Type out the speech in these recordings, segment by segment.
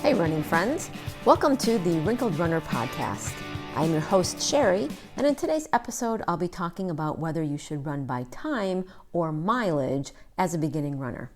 Hey running friends, welcome to the Wrinkled Runner podcast. I'm your host Sherry, and in today's episode I'll be talking about whether you should run by time or mileage as a beginning runner.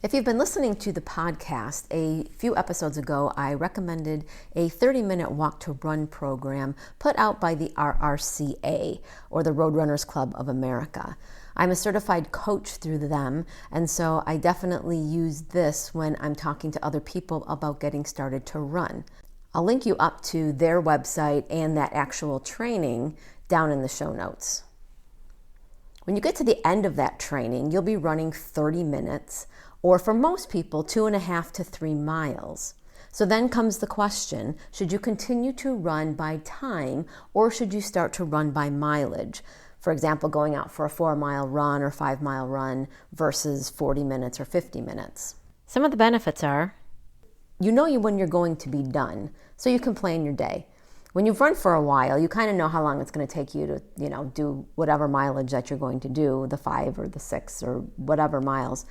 If you've been listening to the podcast, a few episodes ago I recommended a 30-minute walk to run program put out by the RRCA, or the Road Runners Club of America. I'm a certified coach through them, and so I definitely use this when I'm talking to other people about getting started to run. I'll link you up to their website and that actual training down in the show notes. When you get to the end of that training, you'll be running 30 minutes, or for most people, 2.5 to 3 miles. So then comes the question, should you continue to run by time, or should you start to run by mileage? For example, going out for a 4-mile run or 5-mile run versus 40 minutes or 50 minutes. Some of the benefits are, you know when you're going to be done, so you can plan your day. When you've run for a while, you kind of know how long it's going to take you to, do whatever mileage that you're going to do, the 5 or the 6 or whatever miles.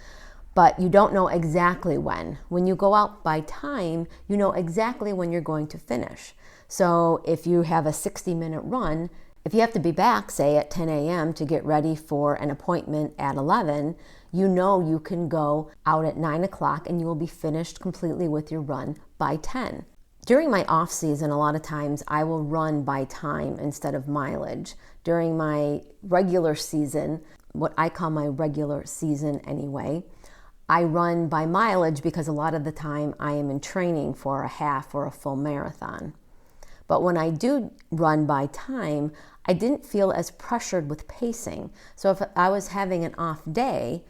But you don't know exactly when. When you go out by time, you know exactly when you're going to finish. So if you have a 60-minute run, if you have to be back, say, at 10 a.m. to get ready for an appointment at 11, you know you can go out at 9 o'clock and you will be finished completely with your run by 10. During my off season, a lot of times I will run by time instead of mileage. During my regular season, what I call my regular season anyway, I run by mileage because a lot of the time I am in training for a half or a full marathon. But when I do run by time, I didn't feel as pressured with pacing. So if I was having an off day,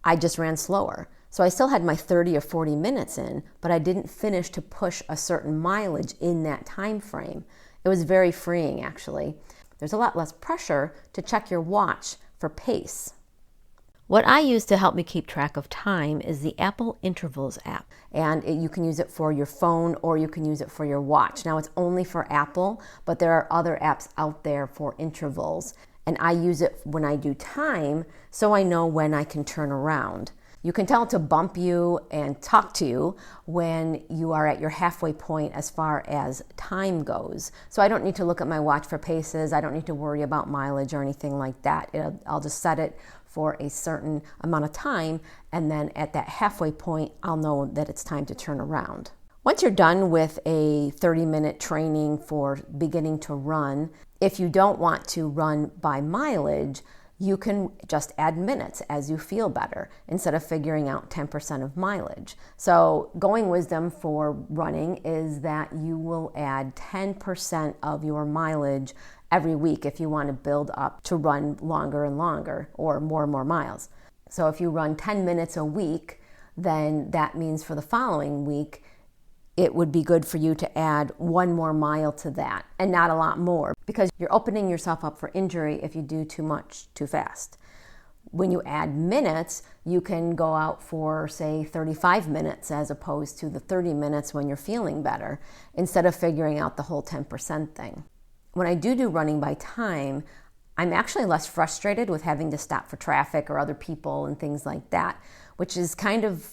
I just ran slower. So I still had my 30 or 40 minutes in, but I didn't finish to push a certain mileage in that time frame. It was very freeing, actually. There's a lot less pressure to check your watch for pace. What I use to help me keep track of time is the Apple Intervals app. And you can use it for your phone or you can use it for your watch. Now it's only for Apple, but there are other apps out there for intervals. And I use it when I do time so I know when I can turn around. You can tell it to bump you and talk to you when you are at your halfway point as far as time goes. So I don't need to look at my watch for paces. I don't need to worry about mileage or anything like that. I'll just set it for a certain amount of time, and then at that halfway point, I'll know that it's time to turn around. Once you're done with a 30-minute training for beginning to run, if you don't want to run by mileage, you can just add minutes as you feel better instead of figuring out 10% of mileage. So going wisdom for running is that you will add 10% of your mileage every week if you want to build up to run longer and longer or more miles. So if you run 10 minutes a week, then that means for the following week, it would be good for you to add 1 more mile to that and not a lot more, because you're opening yourself up for injury if you do too much too fast. When you add minutes, you can go out for, say, 35 minutes as opposed to the 30 minutes when you're feeling better, instead of figuring out the whole 10% thing. When I do running by time, I'm actually less frustrated with having to stop for traffic or other people and things like that, which is kind of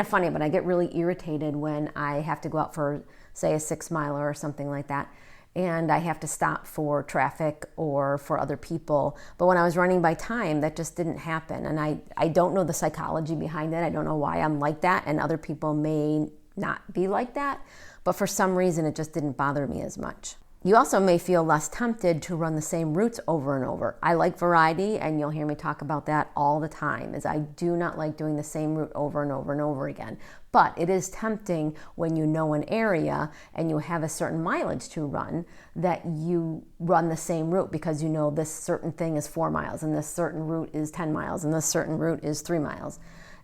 funny, but I get really irritated when I have to go out for, say, a 6-miler or something like that, and I have to stop for traffic or for other people. But when I was running by time, that just didn't happen, and I don't know the psychology behind it. I don't know why I'm like that, and other people may not be like that, but for some reason it just didn't bother me as much. You also may feel less tempted to run the same routes over and over. I like variety, and you'll hear me talk about that all the time, as I do not like doing the same route over and over and over again. But it is tempting when you know an area and you have a certain mileage to run, that you run the same route because you know this certain thing is 4 miles and this certain route is 10 miles and this certain route is 3 miles.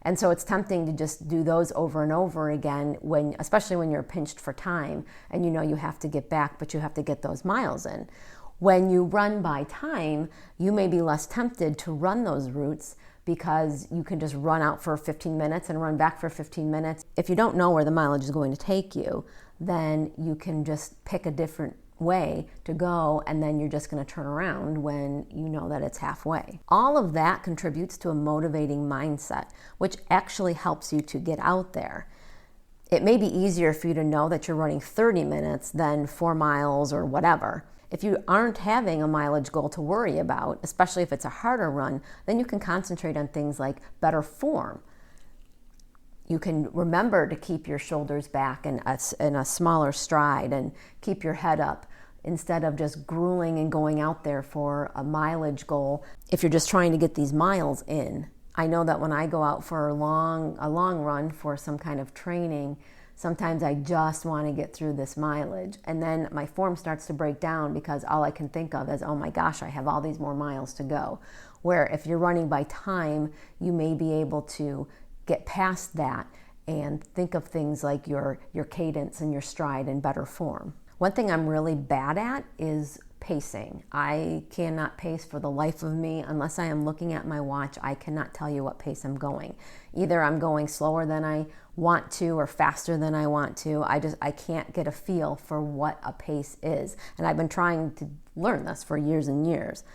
And so it's tempting to just do those over and over again, especially when you're pinched for time and you know you have to get back, but you have to get those miles in. When you run by time, you may be less tempted to run those routes because you can just run out for 15 minutes and run back for 15 minutes. If you don't know where the mileage is going to take you, then you can just pick a different way to go, and then you're just going to turn around when you know that it's halfway. All of that contributes to a motivating mindset, which actually helps you to get out there. It may be easier for you to know that you're running 30 minutes than 4 miles or whatever. If you aren't having a mileage goal to worry about, especially if it's a harder run, then you can concentrate on things like better form. You can remember to keep your shoulders back in a smaller stride and keep your head up instead of just grueling and going out there for a mileage goal if you're just trying to get these miles in. I know that when I go out for a long run for some kind of training, sometimes I just want to get through this mileage, and then my form starts to break down because all I can think of is, oh my gosh, I have all these more miles to go. Where if you're running by time, you may be able to get past that and think of things like your cadence and your stride in better form. One thing I'm really bad at is pacing. I cannot pace for the life of me. Unless I am looking at my watch, I cannot tell you what pace I'm going. Either I'm going slower than I want to or faster than I want to. I can't get a feel for what a pace is. And I've been trying to learn this for years and years.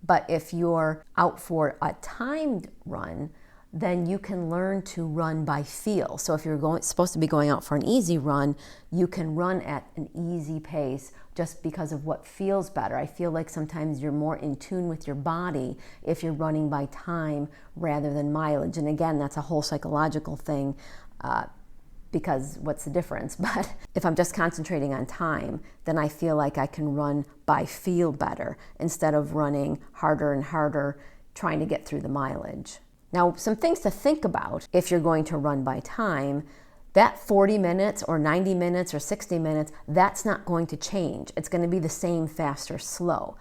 But if you're out for a timed run, then you can learn to run by feel. So if you're supposed to be going out for an easy run, you can run at an easy pace just because of what feels better. I feel like sometimes you're more in tune with your body if you're running by time rather than mileage. And again, that's a whole psychological thing because what's the difference? But if I'm just concentrating on time, then I feel like I can run by feel better instead of running harder and harder trying to get through the mileage. Now, some things to think about if you're going to run by time, that 40 minutes or 90 minutes or 60 minutes, that's not going to change. It's going to be the same, fast or slow.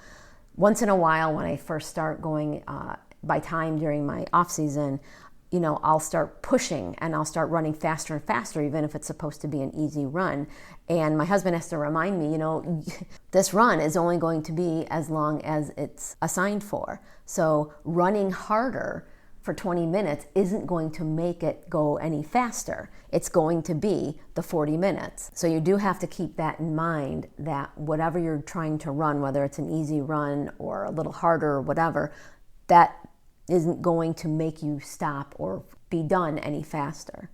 Once in a while, when I first start going by time during my off season, I'll start pushing and I'll start running faster and faster, even if it's supposed to be an easy run. And my husband has to remind me, this run is only going to be as long as it's assigned for. So running harder for 20 minutes isn't going to make it go any faster. It's going to be the 40 minutes. So you do have to keep that in mind, that whatever you're trying to run, whether it's an easy run or a little harder or whatever, that isn't going to make you stop or be done any faster.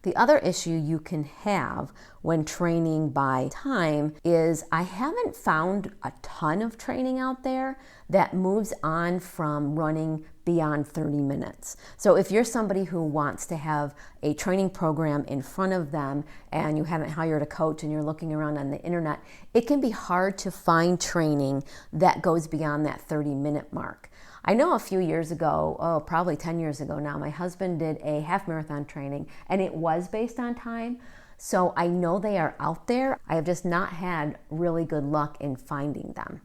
The other issue you can have when training by time is I haven't found a ton of training out there that moves on from running beyond 30 minutes. So if you're somebody who wants to have a training program in front of them and you haven't hired a coach and you're looking around on the internet, it can be hard to find training that goes beyond that 30-minute mark. I know a few years ago, probably 10 years ago now, my husband did a half marathon training and it was based on time. So I know they are out there. I have just not had really good luck in finding them.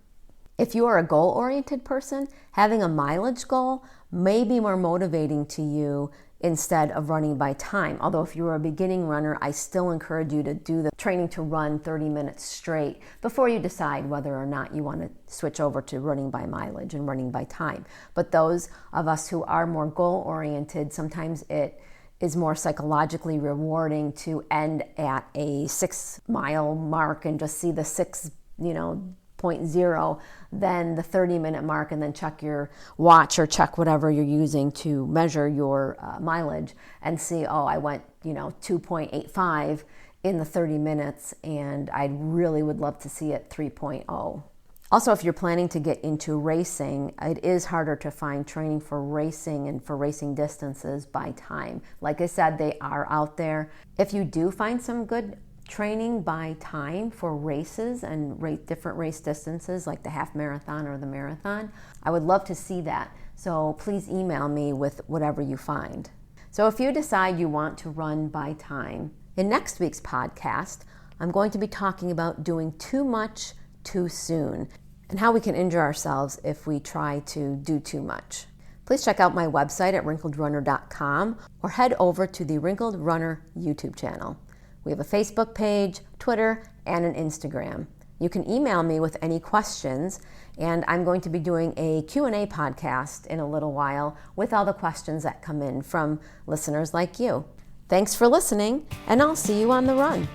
If you are a goal-oriented person, having a mileage goal may be more motivating to you instead of running by time. Although if you're a beginning runner, I still encourage you to do the training to run 30 minutes straight before you decide whether or not you want to switch over to running by mileage and running by time. But those of us who are more goal-oriented, sometimes it is more psychologically rewarding to end at a 6-mile mark and just see the 6.0 than the 30-minute mark and then check your watch or check whatever you're using to measure your mileage and see, I went 2.85 in the 30 minutes and I really would love to see it 3.0. Also, if you're planning to get into racing, it is harder to find training for racing and for racing distances by time. Like I said, they are out there. If you do find some good training by time for races and different race distances like the half marathon or the marathon, I would love to see that. So please email me with whatever you find. So if you decide you want to run by time, in next week's podcast, I'm going to be talking about doing too much too soon and how we can injure ourselves if we try to do too much. Please check out my website at wrinkledrunner.com or head over to the Wrinkled Runner YouTube channel. We have a Facebook page, Twitter, and an Instagram. You can email me with any questions, and I'm going to be doing a Q&A podcast in a little while with all the questions that come in from listeners like you. Thanks for listening, and I'll see you on the run.